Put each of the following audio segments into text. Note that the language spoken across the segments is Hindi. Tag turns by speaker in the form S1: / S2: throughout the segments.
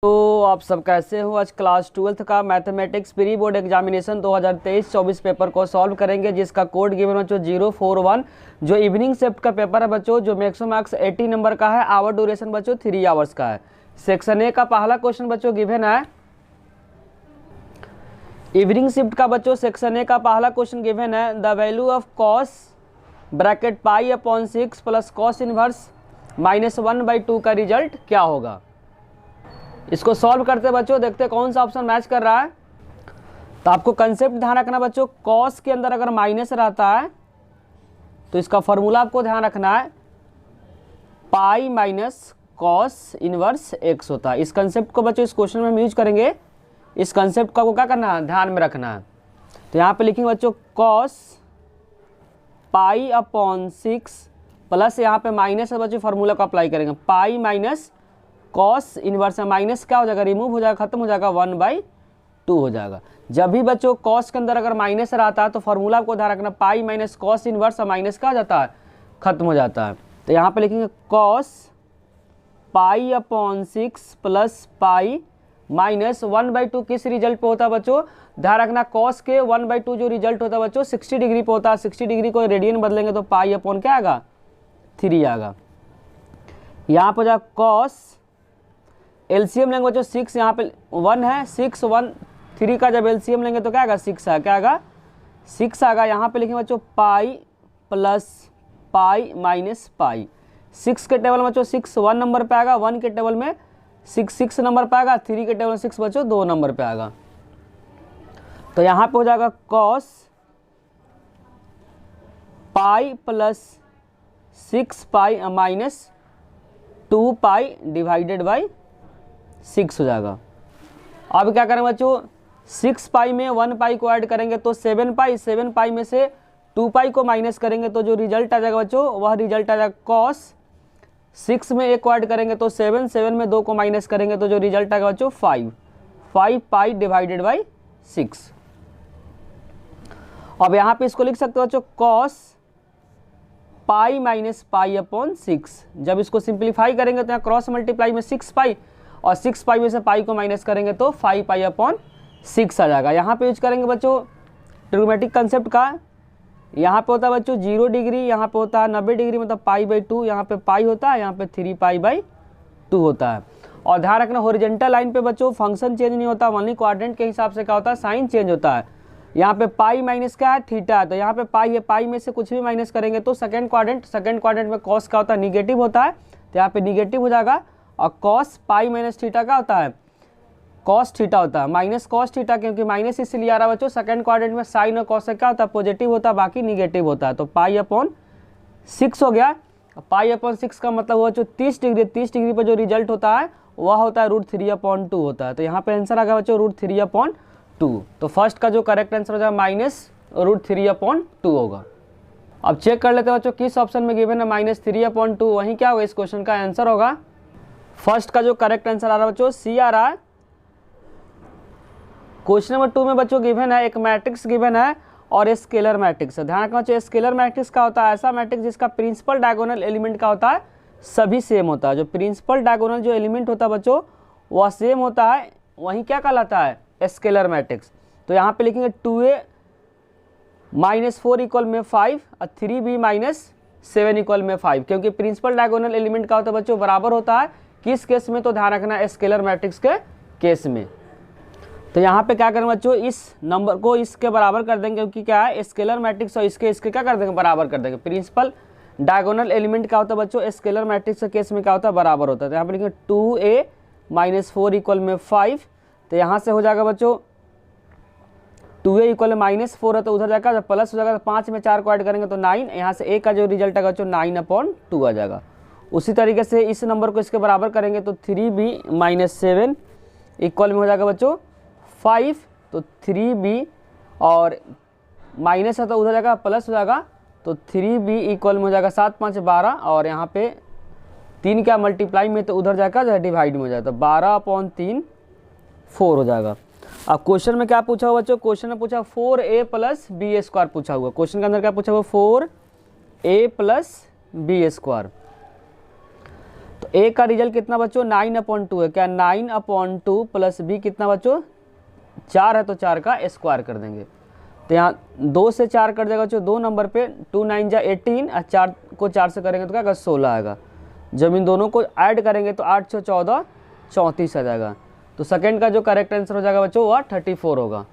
S1: तो आप सब कैसे हो। आज क्लास 12th का mathematics pre board examination 2023-24 paper को सॉल्व करेंगे, जिसका कोड गिवन बच्चों 041, जो इवनिंग शिफ्ट का पेपर है बच्चों, जो मैक्सिमम मार्क्स 80 नंबर का है। आवर ड्यूरेशन बच्चों 3 आवर्स का है। सेक्शन ए का पहला क्वेश्चन बच्चों गिवन है इवनिंग शिफ्ट का बच्चों। सेक्शन ए का पहला क्वेश्चन गिवन है the value of cos bracket pi upon 6 plus cos inverse -1/2 का रिजल्ट क्या होगा। इसको सॉल्व करते बच्चों, देखते कौन सा ऑप्शन मैच कर रहा है। तो आपको कंसेप्ट ध्यान रखना बच्चों, कॉस के अंदर अगर माइनस रहता है तो इसका फॉर्मूला आपको ध्यान रखना है, pi minus cos inverse x होता है। इस कंसेप्ट को बच्चों इस क्वेश्चन में हम यूज करेंगे। इस कंसेप्ट को आपको क्या करना है, ध्यान में रखना है। तो यहाँ पे लिखेंगे बच्चों कॉस पाई अपॉन 6 प्लस यहाँ पे माइनस है बच्चों, फॉर्मूला को अप्लाई करेंगे, पाई माइनस कॉस इनवर्स है, माइनस क्या हो जाएगा, रिमूव हो जाएगा, खत्म हो जाएगा, 1/2 हो जाएगा। जब भी बच्चों कॉस के अंदर अगर माइनस रहता है तो फॉर्मूला आपको ध्यान रखना, पाई माइनस कॉस इनवर्स है, माइनस क्या हो जाता है, खत्म हो जाता है। तो यहाँ पे लिखेंगे cos pi upon 6 plus pi minus 1/2 किस रिजल्ट पे होता है बच्चों, ध्यान रखना, कॉस के 1/2 जो रिजल्ट होता है बच्चों 60 डिग्री पे होता है। 60 डिग्री को रेडियन बदलेंगे तो पाई अपॉन क्या आएगा, 3 आएगा। यहाँ पर जाए कॉस एलसीएम लेंगे बच्चों, 6 यहाँ पे 1 है, 6 1 3 का जब एलसीएम लेंगे तो क्या आएगा, 6 है, क्या आएगा, 6 आएगा। यहाँ पे लिखेंगे बच्चों pi plus pi minus pi. 6 के टेबल में बच्चों 6 1 नंबर पे आएगा, 1 के टेबल में 6 नंबर पे आएगा, 3 के टेबल में 6 बच्चों 2 नंबर पे आएगा। तो यहाँ पे हो जाएगा cos pi plus 6 pi minus 2 pi divided by 6 हो जाएगा। अब क्या करेंगे बच्चों, 6 पाई में 1 पाई को ऐड करेंगे तो 7 पाई, 7 पाई में से 2 पाई को माइनस करेंगे तो जो रिजल्ट आ जाएगा बच्चों वह रिजल्ट आ जाएगा कॉस 6 में 1 को ऐड करेंगे तो 7, 7 में 2 को माइनस करेंगे तो जो रिजल्ट आएगा बच्चों 5 पाई डिवाइडेड बाई 6। अब यहाँ पे इसको लिख सकते हो बच्चों cos pi minus pi upon 6। जब इसको सिंप्लीफाई करेंगे तो यहाँ क्रॉस मल्टीप्लाई में 6 पाई और 6 पाई में से पाई को माइनस करेंगे तो 5 पाई अपॉन 6 आ जाएगा। यहाँ पे यूज करेंगे बच्चों ट्रिग्नोमेट्रिक कंसेप्ट का। यहाँ पे होता है बच्चों 0 डिग्री, यहाँ पे होता है 90 डिग्री, मतलब पाई/2, यहाँ पे पाई होता है, यहाँ पे 3 पाई/2 होता है। और ध्यान रखना हॉरिजॉन्टल लाइन पे बच्चों फंक्शन चेंज नहीं होता, ओनली क्वाड्रेंट के हिसाब से क्या होता है, साइन चेंज होता है। यहाँ पे पाई माइनस क्या है, थीटा है, तो यहाँ पे पाई है, पाई में से कुछ भी माइनस करेंगे तो सेकंड क्वाड्रेंट में कॉस क्या होता है, निगेटिव होता है, तो यहाँ पे निगेटिव हो जाएगा। और कॉस पाई माइनस थीटा क्या होता है, कॉस थीटा होता है, माइनस कॉस थीटा, क्योंकि माइनस इसलिए आ रहा है बच्चों, सेकंड क्वाड्रेंट में साइन और कॉस क्या होता है, पॉजिटिव होता है, बाकी निगेटिव होता है। तो पाई अपॉन 6 हो गया। पाई अपॉन 6 का मतलब हुआ जो 30 डिग्री, 30 डिग्री पर जो रिजल्ट होता है वह होता है √3/2 होता है। तो यहाँ पे आंसर आ गया बच्चों √3/2। तो फर्स्ट का जो करेक्ट आंसर हो जाएगा -√3/2 होगा। अब चेक कर लेते हैं बच्चों किस ऑप्शन में गिवन है -3/2, वहीं क्या होगा इस क्वेश्चन का आंसर होगा। फर्स्ट का जो करेक्ट आंसर आ रहा है बच्चों सी आ रहा है। क्वेश्चन नंबर 2 में बच्चों गिवन है एक मैट्रिक्स गिवन है और स्केलर मैट्रिक्स है। ध्यान रखना बच्चों, स्केलर मैट्रिक्स का होता है ऐसा मैट्रिक्स जिसका प्रिंसिपल डायगोनल एलिमेंट का होता है सभी सेम होता है। जो प्रिंसिपल डायगोनल जो एलिमेंट होता है बच्चों वह सेम होता है, वहीं क्या कहलाता है, स्केलर मैट्रिक्स। तो यहाँ पे लिखेंगे 2a - 4 इक्वल में 5 और 3b - 7 इक्वल में 5, क्योंकि प्रिंसिपल डायगोनल एलिमेंट का होता है बच्चों बराबर होता है, किस केस में, तो ध्यान रखना स्केलर मैट्रिक्स के केस में। तो यहाँ पे क्या करेंगे बच्चों, इस नंबर को इसके बराबर कर देंगे, क्योंकि क्या है स्केलर मैट्रिक्स और इसके क्या कर देंगे, बराबर कर देंगे। प्रिंसिपल डायगोनल एलिमेंट का होता है बच्चों स्केलर मैट्रिक्स के केस में क्या होता है, बराबर होता है। तो यहाँ पे लिखेंगे 2a - 4 इक्वल में 5, तो यहाँ से हो जाएगा बच्चों 2a इक्वल -4 है तो उधर जाएगा, जब प्लस हो जाएगा तो 5 में 4 को ऐड करेंगे तो 9, यहाँ से a का जो रिजल्ट आएगा बच्चों 9/2 आ जाएगा। उसी तरीके से इस नंबर को इसके बराबर करेंगे तो 3b - 7 इक्वल में हो जाएगा बच्चों 5, तो 3b और माइनस है तो उधर जाएगा प्लस हो जाएगा, तो 3b इक्वल में हो जाएगा 7 5 12, और यहाँ पे 3 क्या मल्टीप्लाई में तो उधर जाएगा डिवाइड में हो जाएगा, तो 12/3 4 हो जाएगा। अब क्वेश्चन में क्या पूछा हुआ बच्चों, क्वेश्चन में पूछा 4a + b² पूछा हुआ। क्वेश्चन के अंदर क्या पूछा हुआ, 4a + b²। तो ए का रिजल्ट कितना बच्चों 9/2 है, क्या 9/2 प्लस बी कितना बच्चों 4 है, तो 4 का स्क्वायर कर देंगे। तो यहाँ 2 से 4 कट जाएगा बच्चों 2 नंबर पे, 2 9 जा 18 और 4 को 4 से करेंगे तो क्या 16 आएगा। जब इन दोनों को ऐड करेंगे तो 8 6 14 34 आ जाएगा। तो सेकंड का जो करेक्ट आंसर हो जाएगा बच्चों वह 34 होगा।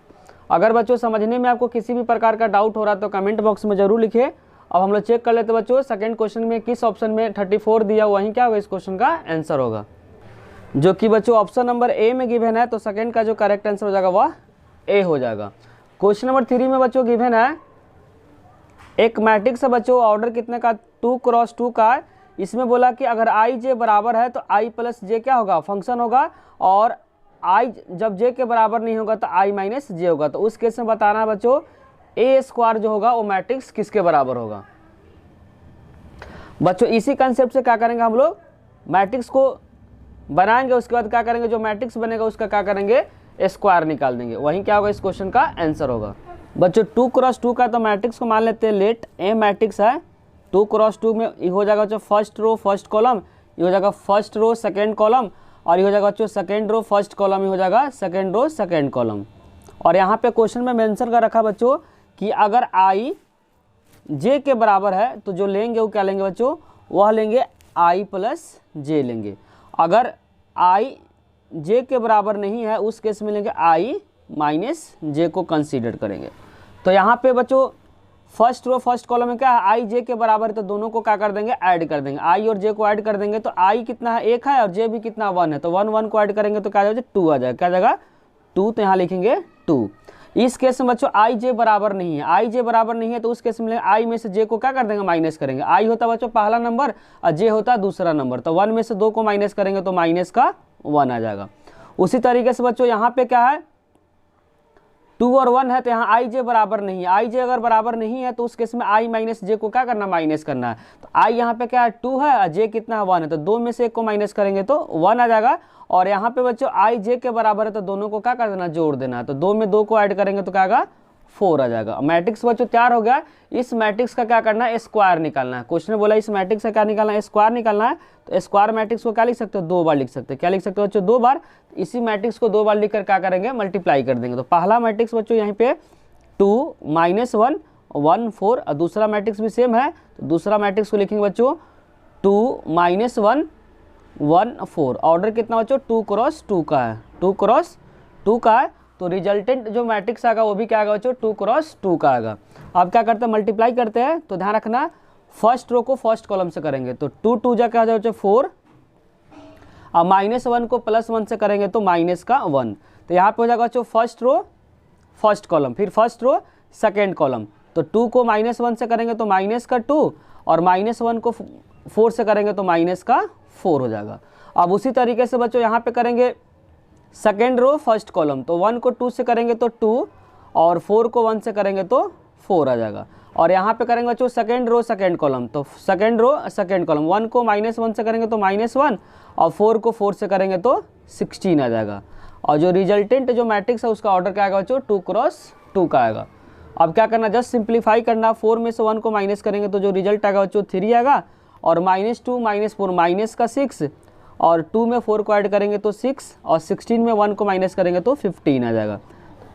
S1: अगर बच्चों समझने में आपको किसी भी प्रकार का डाउट हो रहा है तो कमेंट बॉक्स में जरूर लिखिए। अब हम लोग चेक कर लेते हैं बच्चों सेकंड क्वेश्चन में किस ऑप्शन में 34 दिया वहीं क्या होगा इस क्वेश्चन का आंसर होगा, जो कि बच्चों ऑप्शन नंबर ए में गिवन है। तो सेकंड का जो करेक्ट आंसर हो जाएगा वह ए हो जाएगा। क्वेश्चन नंबर 3 में बच्चों गिवन है एक मैट्रिक्स है बच्चों, ऑर्डर कितने का 2 क्रॉस 2 का है। इसमें बोला कि अगर आई जे बराबर है तो आई प्लस जे क्या होगा फंक्शन होगा, और आई जब जे के बराबर नहीं होगा तो आई माइनस जे होगा। तो उस केस में बताना है बच्चों ए स्क्वायर जो होगा वो मैट्रिक्स किसके बराबर होगा। बच्चों इसी कंसेप्ट से क्या करेंगे हम लोग मैट्रिक्स को बनाएंगे, उसके बाद क्या करेंगे जो मैट्रिक्स बनेगा उसका क्या करेंगे स्क्वायर निकाल देंगे, वहीं क्या होगा इस क्वेश्चन का आंसर होगा। बच्चों 2 क्रॉस 2 का तो मैट्रिक्स को मान लेते हैं लेट ए मैट्रिक्स है। 2 क्रॉस 2 में ये हो जाएगा बच्चों फर्स्ट रो फर्स्ट कॉलम, ये हो जाएगा फर्स्ट रो सेकेंड कॉलम, और ये हो जाएगा बच्चों सेकेंड रो फर्स्ट कॉलम, ये हो जाएगा सेकेंड रो सेकेंड कॉलम। और यहाँ पे क्वेश्चन में मेंशन कर रखा बच्चों कि अगर आई जे के बराबर है तो जो लेंगे वो क्या लेंगे बच्चों, वह लेंगे आई प्लस जे लेंगे। अगर आई जे के बराबर नहीं है उस केस में लेंगे आई माइनस जे को कंसीडर करेंगे। तो यहाँ पे बच्चों फर्स्ट रो फर्स्ट कॉलम में क्या है आई जे के बराबर है, तो दोनों को क्या कर देंगे ऐड कर देंगे, आई और जे को ऐड कर देंगे। तो आई कितना है 1 है और जे भी कितना 1 है, तो 1 1 को ऐड करेंगे तो क्या आ जाएगा 2 आ जाएगा, क्या आ जाएगा 2। तो यहाँ लिखेंगे 2। इस केस में बच्चों आई जे बराबर नहीं है, आई जे बराबर नहीं है तो उस केस में आई में से जे को क्या कर देंगे माइनस करेंगे। आई होता बच्चों पहला नंबर और जे होता दूसरा नंबर, तो 1 में से 2 को माइनस करेंगे तो माइनस का 1 आ जाएगा। उसी तरीके से बच्चों यहाँ पे क्या है 2 और 1 है, तो यहाँ आई जे बराबर नहीं है। आई जे अगर बराबर नहीं है तो उस केस में आई माइनस जे को क्या करना माइनस करना है। तो आई यहाँ पे क्या है 2 है और जे कितना है 1 है, तो 2 में से 1 को माइनस करेंगे तो 1 आ जाएगा। और यहाँ पे बच्चों आई जे के बराबर है तो दोनों को क्या कर देना जोड़ देना है, तो 2 में 2 को ऐड करेंगे तो क्या आएगा 4 आ जाएगा। मैट्रिक्स बच्चों तैयार हो गया। इस मैट्रिक्स का क्या करना है स्क्वायर निकालना है। क्वेश्चन ने बोला इस मैट्रिक्स का क्या निकालना है स्क्वायर निकालना है। तो स्क्वायर मैट्रिक्स को क्या लिख सकते हो 2 बार लिख सकते हैं, क्या लिख सकते हो बच्चों 2 बार। इसी मैट्रिक्स को 2 बार लिख कर क्या करेंगे मल्टीप्लाई कर देंगे। तो पहला मैट्रिक्स बच्चों यहाँ पे 2 -1 1 4, और दूसरा मैट्रिक्स भी सेम है। तो दूसरा मैट्रिक्स को लिखेंगे बच्चों 2 -1 1 4। ऑर्डर कितना बच्चों 2 क्रॉस 2 का है, 2 क्रॉस 2 का है। तो रिजल्टेंट जो मैट्रिक्स आएगा वो भी क्या आएगा बच्चों 2 क्रॉस 2 का आएगा। अब क्या करते हैं मल्टीप्लाई करते हैं, तो ध्यान रखना फर्स्ट रो को फर्स्ट कॉलम से करेंगे तो 2 2 जा क्या हो जाएगा 4, और -1 को +1 से करेंगे तो माइनस का 1। तो यहाँ पे हो जाएगा बच्चों फर्स्ट रो फर्स्ट कॉलम, फिर फर्स्ट रो सेकेंड कॉलम। तो 2 को -1 से करेंगे तो माइनस का 2, और -1 को 4 से करेंगे तो माइनस का 4 हो जाएगा। अब उसी तरीके से बच्चों यहाँ पे करेंगे सेकेंड रो फर्स्ट कॉलम, तो 1 को 2 से करेंगे तो 2, और 4 को 1 से करेंगे तो 4 आ जाएगा। और यहाँ पे करेंगे बच्चों सेकेंड रो सेकेंड कॉलम, तो सेकेंड रो सेकेंड कॉलम 1 को -1 से करेंगे तो -1, और 4 को 4 से करेंगे तो 16 आ जाएगा। और जो रिजल्टेंट जो मैट्रिक्स है उसका ऑर्डर क्या आएगा बच्चों 2 क्रॉस 2 का आएगा। अब क्या करना जस्ट सिंप्लीफाई करना, 4 में से 1 को माइनस करेंगे तो जो रिजल्ट आएगा बच्चों 3 आएगा, और -2 -4 माइनस का 6, और 2 में 4 को ऐड करेंगे तो 6, और 16 में 1 को माइनस करेंगे तो 15 आ जाएगा।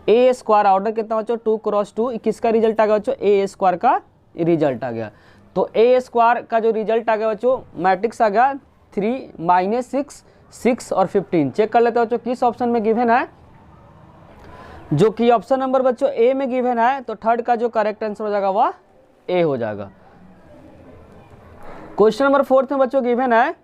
S1: ए स्क्वायर ऑर्डर कितना बच्चों 2 क्रॉस 2, किसका रिजल्ट आ गया बच्चों ए स्क्वायर का रिजल्ट आ गया। तो ए स्क्वायर का जो रिजल्ट आ गया बच्चों मैट्रिक्स आ गया 3 -6 6 और 15। चेक कर लेते हैं बच्चों किस ऑप्शन में गिवन है, जो कि ऑप्शन नंबर बच्चों ए में गिवन है। तो थर्ड का जो करेक्ट आंसर हो जाएगा वह ए हो जाएगा। क्वेश्चन नंबर 4 में बच्चों गिवन है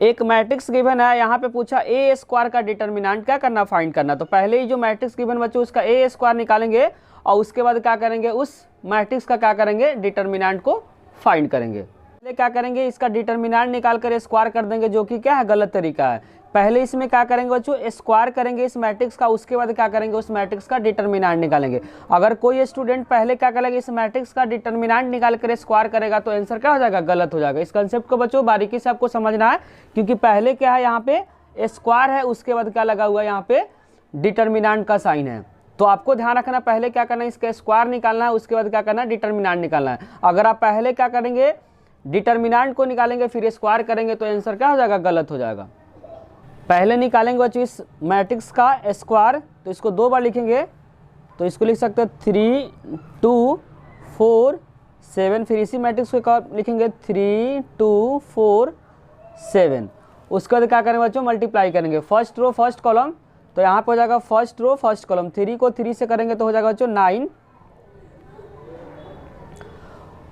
S1: एक मैट्रिक्स गिवन है, यहाँ पे पूछा ए स्क्वायर का डिटर्मिनेंट क्या करना फाइंड करना। तो पहले ही जो मैट्रिक्स गिवन बच्चों उसका ए स्क्वायर निकालेंगे, और उसके बाद क्या करेंगे उस मैट्रिक्स का क्या करेंगे डिटर्मिनेंट को फाइंड करेंगे। पहले क्या करेंगे इसका डिटर्मिनेंट निकाल कर स्क्वायर कर देंगे, जो कि क्या है गलत तरीका है। पहले इसमें क्या करेंगे बच्चों स्क्वायर करेंगे इस मैट्रिक्स का, उसके बाद क्या करेंगे उस मैट्रिक्स का डिटर्मिनेंट निकालेंगे। अगर कोई स्टूडेंट पहले क्या करेगा इस मैट्रिक्स का डिटर्मिनेंट निकाल कर स्क्वायर करेगा तो आंसर क्या हो जाएगा गलत हो जाएगा। इस कंसेप्ट को बच्चों बारीकी से आपको समझना है, क्योंकि पहले क्या है यहाँ पे स्क्वायर है, उसके बाद क्या लगा हुआ है यहाँ पे डिटर्मिनेंट का साइन है। तो आपको ध्यान रखना पहले क्या करना है इसका स्क्वायर निकालना है, उसके बाद क्या करना है डिटर्मिनेंट निकालना है। अगर आप पहले क्या करेंगे डिटर्मिनेंट को निकालेंगे फिर स्क्वायर करेंगे तो आंसर क्या हो जाएगा, गलत हो जाएगा। पहले निकालेंगे बच्चों इस मैट्रिक्स का स्क्वायर, तो इसको 2 बार लिखेंगे, तो इसको लिख सकते हैं 3 2 4 7, फिर इसी मैट्रिक्स को लिखेंगे 3 2 4 7। उसके बाद क्या करेंगे बच्चों, मल्टीप्लाई करेंगे फर्स्ट रो फर्स्ट कॉलम, तो यहाँ पर हो जाएगा फर्स्ट रो फर्स्ट कॉलम, 3 को 3 से करेंगे तो हो जाएगा बच्चों 9,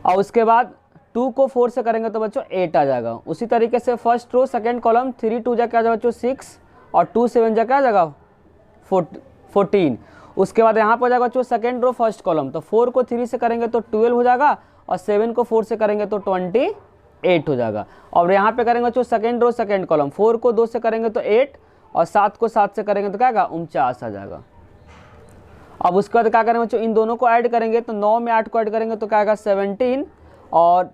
S1: और उसके बाद 2 को 4 से करेंगे तो बच्चों 8 आ जाएगा। उसी तरीके से फर्स्ट रो सेकंड कॉलम 3 2 जा क्या आ जाएगा बच्चों 6, और 2 7 जा क्या आ जाएगा 14। उसके बाद यहाँ पर हो जाएगा बच्चों सेकंड रो फर्स्ट कॉलम, तो 4 को 3 से करेंगे तो 12 हो जाएगा, और 7 को 4 से करेंगे तो 28 हो जाएगा। और यहाँ पे करेंगे बच्चों सेकंड रो सेकंड कॉलम, 4 को 2 से करेंगे तो 8, और 7 को 7 से करेंगे तो क्या आएगा 49 आ जाएगा। अब उसके बाद क्या करेंगे बच्चों, इन दोनों को ऐड करेंगे, तो 9 में 8 को ऐड करेंगे तो क्या आएगा 17, और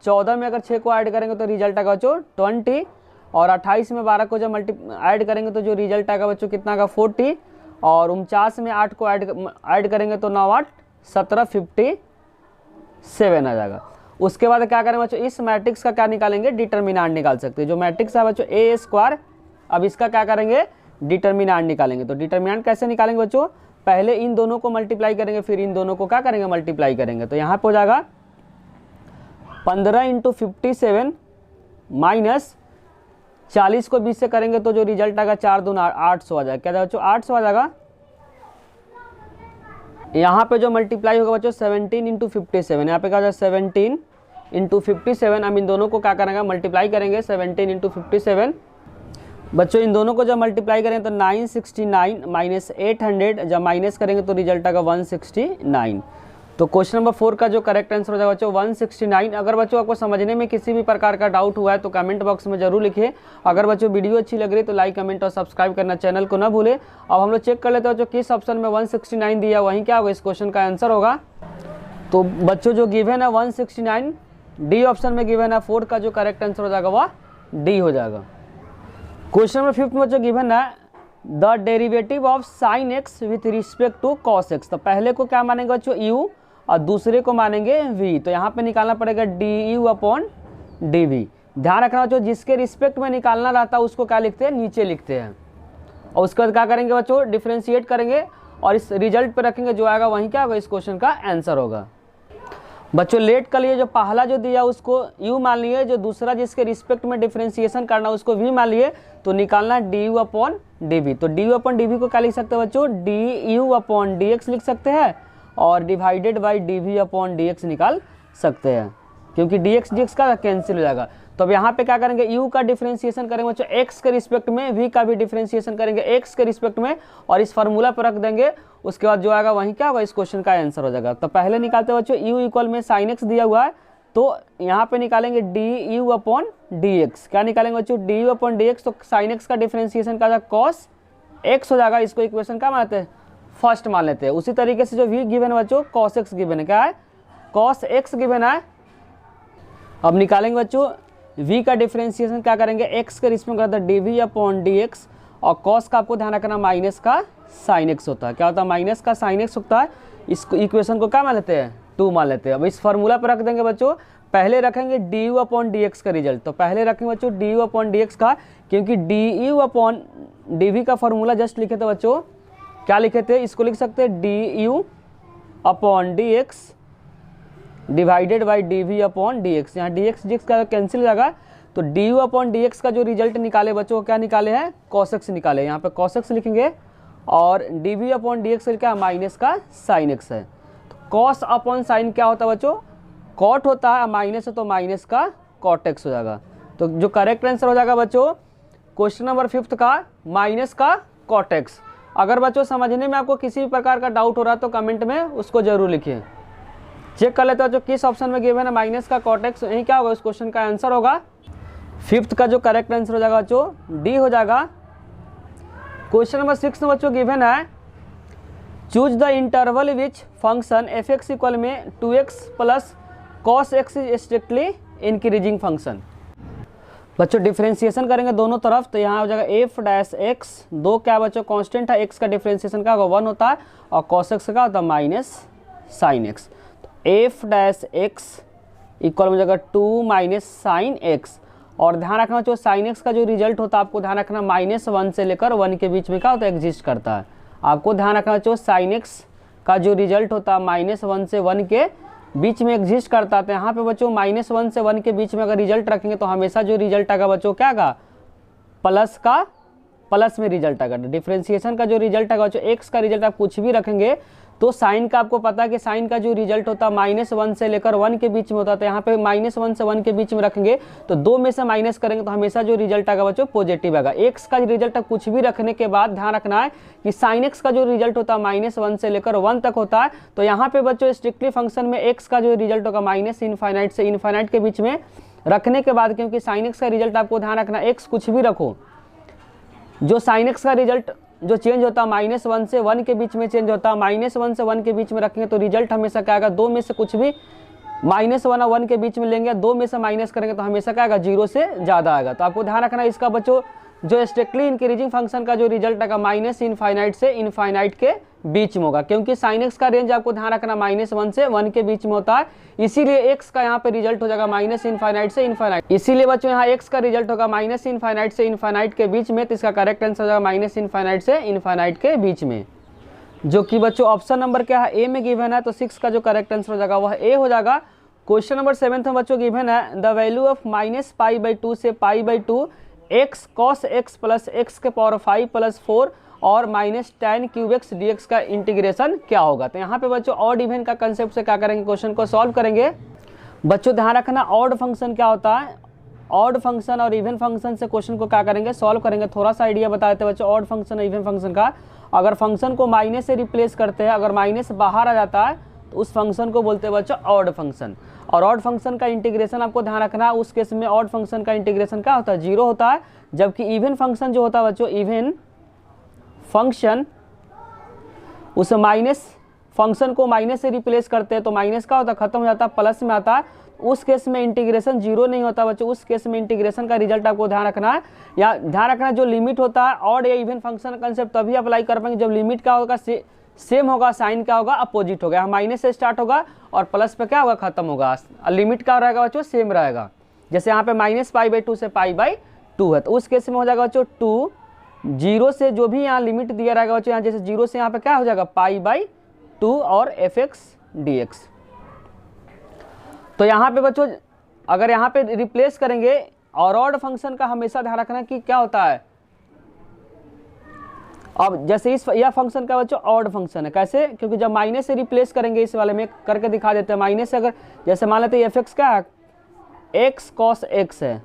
S1: 14 में अगर 6 को ऐड करेंगे तो रिजल्ट आएगा बच्चों 20, और 28 में 12 को जब ऐड करेंगे तो जो रिजल्ट आएगा बच्चों कितना आएगा 40, और 49 में 8 को ऐड करेंगे तो 9 8 17 57 आ जाएगा। उसके बाद क्या करेंगे बच्चों, इस मैट्रिक्स का क्या निकालेंगे, डिटर्मिनेंट निकाल सकते हैं। जो मैट्रिक्स है बच्चों ए स्क्वायर, अब इसका क्या करेंगे, डिटर्मिनेंट निकालेंगे। तो डिटर्मिनेंट कैसे निकालेंगे बच्चों, पहले इन दोनों को मल्टीप्लाई करेंगे, फिर इन दोनों को क्या करेंगे, मल्टीप्लाई करेंगे। तो यहाँ पे हो जाएगा 15 × 57 माइनस 40 को 20 से करेंगे तो जो रिजल्ट आएगा 4 दूना 800 आ जाएगा। क्या जाएगा बच्चों 800 आ जाएगा। यहाँ पे जो मल्टीप्लाई होगा बच्चों 17 × 57, यहाँ पे क्या हो जाएगा 17 × 57। हम इन दोनों को क्या करेंगे, मल्टीप्लाई करेंगे 17 × 57। बच्चों इन दोनों को जब मल्टीप्लाई करें तो 969 माइनस 800, जब माइनस करेंगे तो रिजल्ट आएगा 169। तो क्वेश्चन नंबर 4 का जो करेक्ट आंसर हो जाएगा बच्चों 169। अगर बच्चों आपको समझने में किसी भी प्रकार का डाउट हुआ है तो कमेंट बॉक्स में जरूर लिखिए। अगर बच्चों वीडियो अच्छी लग रही है तो लाइक कमेंट और सब्सक्राइब करना चैनल को ना भूले। अब हम लोग चेक कर लेते हैं बच्चों किस ऑप्शन में 169 दिया, वहीं क्या होगा इस क्वेश्चन का आंसर होगा। तो बच्चों जो गिवन है 169 डी ऑप्शन में गिवन है, 4 का जो करेक्ट आंसर हो जाएगा वह डी हो जाएगा। क्वेश्चन नंबर 5 में जो गिवन है the derivative of sine x with respect to cos x. तो पहले को क्या मानेंगे बच्चों यू, और दूसरे को मानेंगे v। तो यहाँ पे निकालना पड़ेगा du/dv। ध्यान रखना बच्चों जिसके रिस्पेक्ट में निकालना रहता है उसको क्या लिखते हैं, नीचे लिखते हैं। और उसके बाद क्या करेंगे बच्चों, डिफ्रेंशिएट करेंगे और इस रिजल्ट पे रखेंगे, जो आएगा वहीं क्या होगा इस क्वेश्चन का आंसर होगा। बच्चों लेट का लिए जो पहला जो दिया उसको u मान लिए, जो दूसरा जिसके रिस्पेक्ट में डिफ्रेंशिएशन करना उसको v मान लिए, तो निकालना du/dv। तो du/dv को क्या लिख सकते हैं बच्चों, du/dx लिख सकते हैं, और डिवाइडेड बाई dv/dx निकाल सकते हैं, क्योंकि dx का कैंसिल हो जाएगा। तो अब यहाँ पे क्या करेंगे, u का डिफरेंशिएशन करेंगे बच्चों x के रिस्पेक्ट में, v का भी डिफरेंशिएशन करेंगे x के रिस्पेक्ट में, और इस फार्मूला पर रख देंगे। उसके बाद जो आएगा वहीं क्या होगा इस क्वेश्चन का आंसर हो जाएगा। तो पहले निकालते हैं बच्चों u इक्वल में साइन x दिया हुआ है, तो यहाँ पे निकालेंगे du/dx। क्या निकालेंगे बच्चों, du/dx। तो साइन x का डिफरेंशिएशन का कॉस x हो जाएगा। इसको इक्वेशन क्या मानते हैं, फर्स्ट मान लेते हैं। उसी तरीके से जो v गिवन है बच्चों कॉस x गिवन है, क्या है कॉस x गिवन है। अब निकालेंगे बच्चों v का डिफरेंशिएशन, क्या करेंगे x के रिस्पेक्ट करता है dv/dx, और कॉस का आपको ध्यान रखना माइनस का साइन x होता है। क्या होता है, माइनस का साइन x होता है। इस इक्वेशन को क्या मान लेते हैं, 2 मान लेते हैं। अब इस फार्मूला पर रख देंगे बच्चों, पहले रखेंगे du/dx का रिजल्ट। तो पहले रखेंगे बच्चों du/dx का, क्योंकि du/dv का फार्मूला जस्ट लिखे थे बच्चों, क्या लिखे थे, इसको लिख सकते हैं du/dx डिवाइडेड बाई dv/dx। यहाँ dx का कैंसिल हो जाएगा। तो du/dx का जो रिजल्ट निकाले बच्चों, क्या निकाले हैं, cos x निकाले। यहाँ पे cos x लिखेंगे, और dv/dx क्या माइनस का साइन x है। तो cos अपॉन साइन क्या होता है बच्चों, कॉट होता है, माइनस है तो माइनस का कॉट x हो जाएगा। तो जो करेक्ट आंसर हो जाएगा बच्चों क्वेश्चन नंबर 5 का माइनस का कॉट x। अगर बच्चों समझने में आपको किसी भी प्रकार का डाउट हो रहा है तो कमेंट में उसको जरूर लिखिए। चेक कर लेते हो जो किस ऑप्शन में गिवन है माइनस का कॉट x, यही क्या होगा इस क्वेश्चन का आंसर होगा। 5th का जो करेक्ट आंसर हो जाएगा बच्चों डी हो जाएगा। क्वेश्चन नंबर 6 में बच्चों गिवन है choose the interval which function f(x) equal में 2x plus cos x is strictly increasing function. बच्चों डिफरेंशिएशन करेंगे दोनों तरफ, तो यहाँ हो जाएगा f'(x), दो क्या बच्चों कांस्टेंट है, x का डिफरेंशिएशन क्या होगा 1 होता है, और cos x का होता है माइनस साइन x। तो f'(x) इक्वल हो जाएगा 2 माइनस साइन एक्स। और ध्यान रखना जो साइन एक्स का जो रिजल्ट होता है आपको ध्यान रखना -1 से लेकर 1 के बीच में क्या होता है, एग्जिस्ट करता है। आपको ध्यान रखना जो साइन एक्स का जो रिजल्ट होता है -1 से 1 के बीच में एग्जिस्ट करता है। तो यहाँ पे बच्चों -1 से 1 के बीच में अगर रिजल्ट रखेंगे तो हमेशा जो रिजल्ट आएगा बच्चों क्या आएगा, प्लस में रिजल्ट आएगा। डिफरेंशिएशन का जो रिजल्ट आएगा बच्चों, एक्स का रिजल्ट आप कुछ भी रखेंगे तो साइन का आपको पता है कि साइन का जो रिजल्ट होता है -1 से लेकर 1 के बीच में होता है। तो यहाँ पे -1 से 1 के बीच में रखेंगे तो 2 में से माइनस करेंगे तो हमेशा जो रिजल्ट आएगा बच्चों पॉजिटिव आएगा। एक्स का रिजल्ट आप कुछ भी रखने के बाद ध्यान रखना है कि साइन एक्स का जो रिजल्ट होता है -1 से लेकर 1 तक होता है। तो यहाँ पे बच्चों स्ट्रिक्टली फंक्शन में एक्स का जो रिजल्ट होगा -इनफाइनाइट से इनफाइनाइट के बीच में रखने के बाद, क्योंकि साइन एक्स का रिजल्ट आपको ध्यान रखना एक्स कुछ भी रखो, जो साइन एक्स का रिजल्ट जो चेंज होता है -1 से 1 के बीच में चेंज होता है, -1 से 1 के बीच में रखेंगे तो रिजल्ट हमेशा क्या आएगा, 2 में से कुछ भी -1 और 1 के बीच में लेंगे, 2 में से माइनस करेंगे तो हमेशा क्या आएगा, 0 से ज़्यादा आएगा। तो आपको ध्यान रखना इसका बच्चों जो स्ट्रिक्टली इंक्रीजिंग फंक्शन का जो रिजल्ट आएगा -इनफाइनाइट से इनफाइनाइट के बीच में होगा, क्योंकि साइन एक्स का रेंज आपको ध्यान रखना -1 से 1 के बीच में होता है। इसीलिए एक्स का यहाँ पे रिजल्ट हो जाएगा -इनफाइनाइट से इनफाइनाइट। इसीलिए बच्चों यहाँ एक्स का रिजल्ट होगा -इनफाइनाइट से इनफाइनाइट के बीच में। तो इसका करेक्ट आंसर हो जाएगा -इनफाइनाइट से इनफाइनाइट के बीच में, जो कि बच्चों ऑप्शन नंबर क्या है, ए में गिवन है। तो 6 का जो करेक्ट आंसर हो जाएगा वह ए हो जाएगा। क्वेश्चन नंबर 7 में बच्चों गिवन है द वैल्यू ऑफ -π/2 से π/2 x cos x plus x के पावर 5 प्लस 4 और -tan क्यूब एक्स dx का इंटीग्रेशन क्या होगा। तो यहाँ पे बच्चों ऑड इवन का कंसेप्ट से क्या करेंगे, क्वेश्चन को सॉल्व करेंगे। बच्चों ध्यान रखना ऑड फंक्शन क्या होता है, ऑड फंक्शन और इवन फंक्शन से क्वेश्चन को क्या करेंगे, सॉल्व करेंगे। थोड़ा सा आइडिया बता देते हैं बच्चों ऑड फंक्शन और इवन फंक्शन का। अगर फंक्शन को माइनस से रिप्लेस करते हैं, अगर माइनस बाहर आ जाता है तो उस फंक्शन को बोलते हैं बच्चों ऑड फंक्शन। और ऑड फंक्शन का इंटीग्रेशन आपको ध्यान रखना है, उस केस में ऑड फंक्शन का इंटीग्रेशन क्या होता है, 0 होता है। जबकि इवन फंक्शन जो होता है बच्चों, इवन फंक्शन उस माइनस फंक्शन को माइनस से रिप्लेस करते हैं तो माइनस का होता है, खत्म हो जाता है, प्लस में आता है। उस केस में इंटीग्रेशन 0 नहीं होता बच्चों, उस केस में इंटीग्रेशन का रिजल्ट आपको ध्यान रखना है। या ध्यान रखना जो लिमिट होता है ऑड या इवन फंक्शन कंसेप्ट तभी अप्लाई कर पाएंगे जब लिमिट क्या होगा, सेम होगा, साइन क्या होगा, अपोजिट होगा। माइनस से स्टार्ट होगा और प्लस पे क्या होगा, खत्म होगा। लिमिट क्या रहेगा बच्चों, सेम रहेगा। जैसे यहाँ पे -π/2 से π/2 है तो उस केस में हो जाएगा बच्चों 2, 0 से जो भी यहाँ लिमिट दिया रहेगा बच्चों, यहाँ जैसे 0 से यहाँ पे क्या हो जाएगा π/2 और fx dx। तो यहाँ पे बच्चों अगर यहाँ पे रिप्लेस करेंगे, और ऑड फंक्शन का हमेशा ध्यान रखना कि क्या होता है। अब जैसे यह फंक्शन का बच्चों ऑड फंक्शन है, कैसे, क्योंकि जब माइनस से रिप्लेस करेंगे, इस वाले में करके दिखा देते हैं। माइनस से अगर जैसे मान लेते हैं fx क्या है, x cos x है,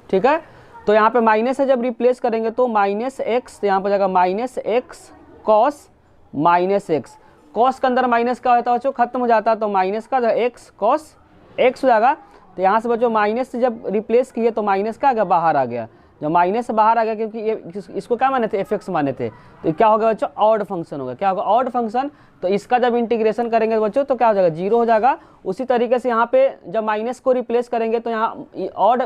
S1: ठीक है। तो यहाँ पे माइनस से जब रिप्लेस करेंगे तो -x, यहाँ पर जाएगा -x cos -x। cos के अंदर माइनस का होता है बच्चों, खत्म हो जाता है तो माइनस का x cos x हो जाएगा। तो यहाँ से बच्चों माइनस से जब रिप्लेस किए तो माइनस का आ गया, बाहर आ गया। जब माइनस से बाहर आ गया, क्योंकि ये इसको क्या माने थे, fx माने थे, तो क्या होगा बच्चों, ऑड फंक्शन होगा। क्या होगा, ऑड फंक्शन। तो इसका जब इंटीग्रेशन करेंगे बच्चों तो क्या हो जाएगा, 0 हो जाएगा। उसी तरीके से यहाँ पे जब माइनस को रिप्लेस करेंगे तो यहाँ ऑड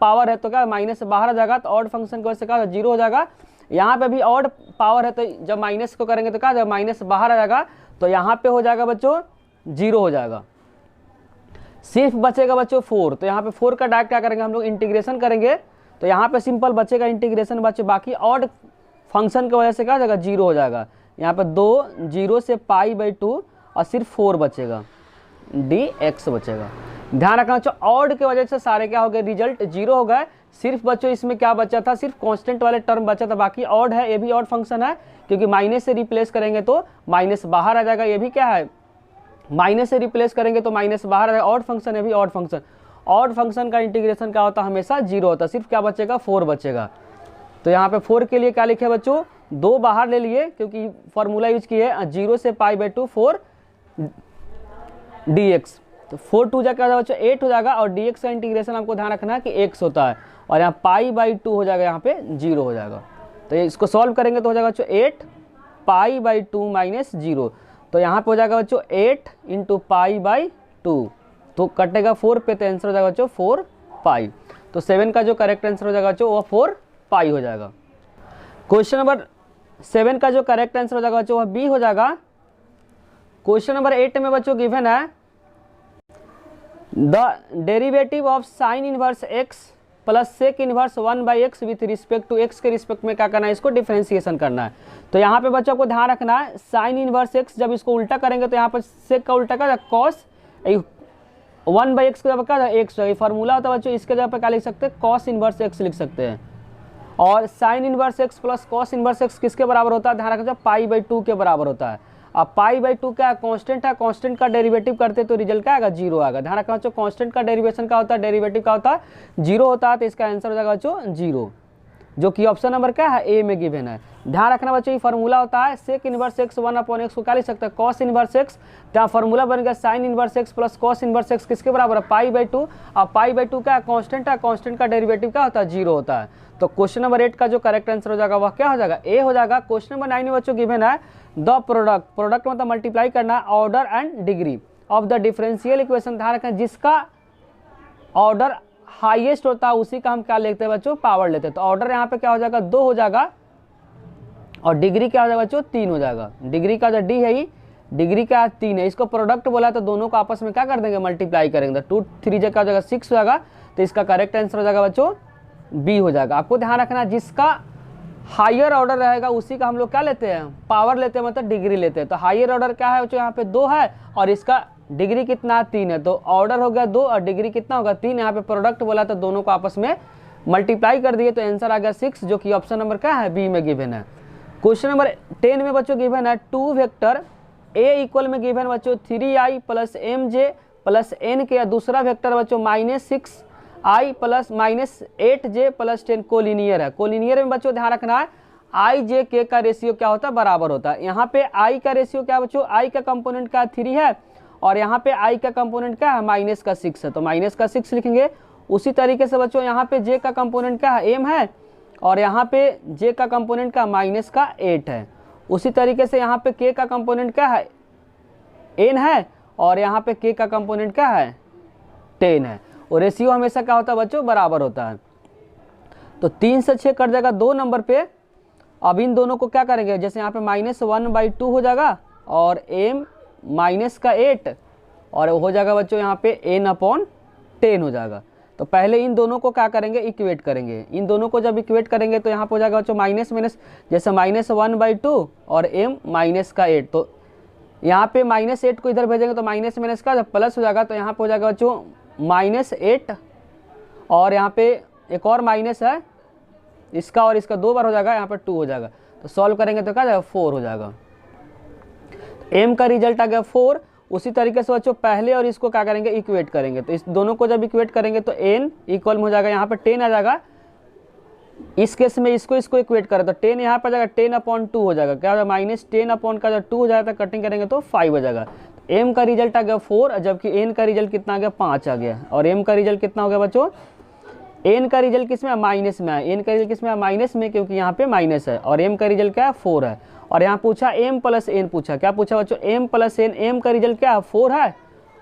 S1: पावर है तो क्या माइनस से बाहर आ जाएगा, तो ऑड फंक्शन की वजह से क्या 0 हो जाएगा। यहाँ पे भी ऑड पावर है तो जब माइनस को करेंगे तो क्या जब माइनस बाहर आ जाएगा, तो यहाँ पे हो जाएगा बच्चों 0 हो जाएगा। सिर्फ बचेगा बच्चों 4। तो यहाँ पे 4 का डायरेक्ट क्या करेंगे हम लोग, इंटीग्रेशन करेंगे। तो यहाँ पे सिंपल बचेगा इंटीग्रेशन बच्चे, बाकी ऑड फंक्शन की वजह से क्या हो जाएगा, 0 हो जाएगा। यहाँ पे 2, 0 से π/2 और सिर्फ 4 बचेगा, dx बचेगा। ध्यान रखना बच्चों ऑड के वजह से सारे क्या हो गए, रिजल्ट 0 हो गए। सिर्फ बच्चों इसमें क्या बचा था, सिर्फ कांस्टेंट वाले टर्म बचा था, बाकी ऑड है, ये भी ऑड फंक्शन है, क्योंकि माइनस से रिप्लेस करेंगे तो माइनस बाहर आ जाएगा। ये भी क्या है, माइनस से रिप्लेस करेंगे तो माइनस बाहर आ जाएगा, ऑड फंक्शन है भी ऑड फंक्शन। ऑड फंक्शन का इंटीग्रेशन क्या होता है, हमेशा 0 होता है। सिर्फ क्या बचेगा, 4 बचेगा। तो यहाँ पे 4 के लिए क्या लिखे बच्चों, 2 बाहर ले लिए क्योंकि फॉर्मूला यूज किए, 0 से π/2 4 dx। तो 4 2 जा क्या हो जाएगा बच्चों, 8 हो जाएगा। और dx का इंटीग्रेशन आपको ध्यान रखना है कि x होता है, और यहाँ π/2 हो जाएगा, यहाँ पे 0 हो जाएगा। तो इसको सॉल्व करेंगे तो हो जाएगा बच्चों 8 π/2 - 0। तो यहाँ पे हो जाएगा बच्चों 8 × π/2, तो कटेगा 4 पे, तो आंसर हो जाएगा बच्चों 4 पाई। तो 7 का जो करेक्ट आंसर हो जाएगा बच्चों वह 4 पाई हो जाएगा। क्वेश्चन नंबर 7 का जो करेक्ट आंसर हो जाएगा बच्चों वह बी हो जाएगा। क्वेश्चन नंबर 8 में बच्चों गिवन है the derivative of sine inverse x plus sec inverse 1/x with respect to x के रिस्पेक्ट में क्या करना है, इसको डिफ्रेंसिएशन करना है। तो यहाँ पे बच्चों को ध्यान रखना है, साइन इनवर्स एक्स जब इसको उल्टा करेंगे तो यहाँ पर सेक का उल्टा क्या कॉस 1/x की जगह क्या एक्स फार्मूला होता है बच्चों, इसके जगह पे क्या लिख सकते हैं, कॉस इनवर्स एक्स लिख सकते हैं। और sign inverse x plus cos inverse x किसके बराबर होता है, ध्यान रखना, π/2 के बराबर होता है। अब π/2 क्या कांस्टेंट है, कांस्टेंट का डेरिवेटिव करते तो रिजल्ट क्या आएगा, 0 आएगा। ध्यान रखना बच्चों, कांस्टेंट का डेरिवेशन क्या होता है, डेरिवेटिव का होता है 0 होता है, तो इसका आंसर हो जाएगा बच्चों 0, जो कि ऑप्शन नंबर क्या है, ए में गिवन है। ध्यान रखना बच्चों, ये फार्मूला होता है सेक इनवर्स एक्स 1/x को क्या लिख सकते हैं, कॉस इनवर्स एक्स। यहाँ फार्मूला बन गया sign inverse x plus cos inverse x किसके बराबर है, π/2। अब π/2 क्या कांस्टेंट है, कांस्टेंट का डेरिवेटिव क्या होता है, 0 होता है। तो क्वेश्चन नंबर 8 का जो करेक्ट आंसर हो जाएगा वह क्या हो जाएगा, ए हो जाएगा। क्वेश्चन नंबर 9 में बच्चों गिवन है द प्रोडक्ट, प्रोडक्ट मतलब मल्टीप्लाई करना, order and degree of the differential equation. ध्यान रखें, जिसका ऑर्डर हाईएस्ट होता है उसी का हम क्या लेते हैं बच्चों, पावर लेते हैं। तो ऑर्डर यहाँ पे क्या हो जाएगा, 2 हो जाएगा, और डिग्री क्या हो जाएगा बच्चों, 3 हो जाएगा। डिग्री का जो डी है ही, डिग्री का 3 है, इसको प्रोडक्ट बोला तो दोनों को आपस में क्या कर देंगे, मल्टीप्लाई करेंगे। 2 3 का हो जाएगा 6 हो जाएगा, तो इसका करेक्ट आंसर हो जाएगा बच्चों बी हो जाएगा। आपको ध्यान रखना, जिसका हायर ऑर्डर रहेगा उसी का हम लोग क्या लेते हैं, पावर लेते हैं, मतलब डिग्री लेते हैं। तो हायर ऑर्डर क्या है बच्चों, यहाँ पे 2 है और इसका डिग्री कितना, 3 है। तो ऑर्डर हो गया 2 और डिग्री कितना होगा, 3। यहाँ पे प्रोडक्ट बोला तो दोनों को आपस में मल्टीप्लाई कर दिए, तो आंसर आ गया 6, जो कि ऑप्शन नंबर क्या है, बी में गिवन है। क्वेश्चन नंबर 10 में बच्चों गिवन है 2 वेक्टर ए इक्वल में गिवन बच्चों 3i plus mj plus n के, दूसरा वेक्टर बच्चों -6i plus -8j plus 10 collinear है। कोलिनियर में बच्चों ध्यान रखना है i j k का रेशियो क्या होता है, बराबर होता है। यहाँ पे i का रेशियो क्या बच्चों, i का कंपोनेंट क्या 3 है और यहाँ पे i का कंपोनेंट क्या है, -6 है, तो -6 लिखेंगे। उसी तरीके से बच्चों यहाँ पे j का कंपोनेंट क्या है, m है, और यहाँ पे j का कंपोनेंट का -8 है। उसी तरीके से यहाँ पे k का कंपोनेंट क्या है, n है, और यहाँ पे k का कंपोनेंट क्या है, 10 है। और रेशियो हमेशा क्या होता है बच्चों, बराबर होता है। तो 3 से 6 कट जाएगा 2 नंबर पे। अब इन दोनों को क्या करेंगे, जैसे यहाँ पे -1/2 हो जाएगा और m -8 और हो जाएगा बच्चों यहाँ पे n/10 हो जाएगा। तो पहले इन दोनों को क्या करेंगे, इक्वेट करेंगे। इन दोनों को जब इक्वेट करेंगे तो यहाँ पे हो जाएगा बच्चों माइनस माइनस, जैसे -1/2 और m -8। तो यहाँ पे -8 को इधर भेजेंगे तो माइनस माइनस का जब प्लस हो जाएगा तो यहाँ पे हो जाएगा बच्चों -8, और यहाँ पे एक और माइनस है, इसका और इसका 2 बार हो जाएगा, यहाँ पे 2 हो जाएगा। तो सॉल्व करेंगे तो क्या जाएगा, 4 हो जाएगा। m का रिजल्ट आ गया 4। उसी तरीके से बच्चों पहले और इसको क्या करेंगे, इक्वेट करेंगे। तो इस दोनों को जब इक्वेट करेंगे तो n इक्वल में हो जाएगा, यहाँ पे 10 आ जाएगा। इस केस में इसको इक्वेट करें तो 10 यहाँ पे आ जाएगा 10/2 हो जाएगा, क्या हो जाएगा -10 का जब 2 हो जाएगा तो कटिंग करेंगे तो 5 हो जाएगा। m का रिजल्ट आ गया 4, जबकि n का रिजल्ट कितना आ गया, 5 आ गया। और m का रिजल्ट कितना हो गया बच्चों, n का रिजल्ट किस में, माइनस में है। n का रिजल्ट किस में है, माइनस में, क्योंकि यहाँ पे माइनस है। और m का रिजल्ट क्या है, 4 है। और यहाँ पूछा m + n पूछा, क्या पूछा बच्चों, m + n। m का रिजल्ट क्या है, 4 है,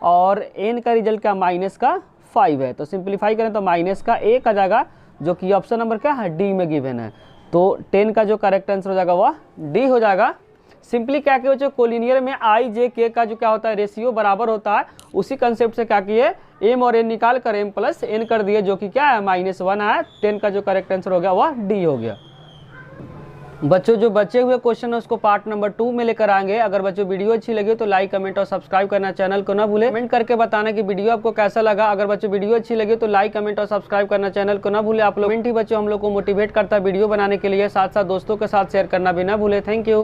S1: और n का रिजल्ट क्या, -5 है। तो सिंप्लीफाई करें तो -1 आ जाएगा, जो कि ऑप्शन नंबर क्या है, डी में गिवन है। तो 10 का जो करेक्ट आंसर हो जाएगा वह डी हो जाएगा। सिंपली क्या किया बच्चों, कोलिनियर में i j k का जो क्या होता है, रेशियो बराबर होता है। उसी कंसेप्ट से क्या किए, m और n निकाल कर m + n कर दिए, जो कि क्या है, -1 है। 10 का जो करेक्ट आंसर हो गया वह डी हो गया। बच्चों जो बचे हुए क्वेश्चन है उसको पार्ट नंबर 2 में लेकर आएंगे। अगर बच्चों वीडियो अच्छी लगी तो लाइक, कमेंट और सब्सक्राइब करना चैनल को ना भूले। कमेंट करके बताना कि वीडियो आपको कैसा लगा। अगर बच्चों वीडियो अच्छी लगी तो लाइक, कमेंट और सब्सक्राइब करना चैनल को ना भूले। आप लोग कमेंट ही बच्चों हम लोग को मोटिवेट करता है वीडियो बनाने के लिए, साथ साथ दोस्तों के साथ शेयर करना भी ना भूले। Thank you.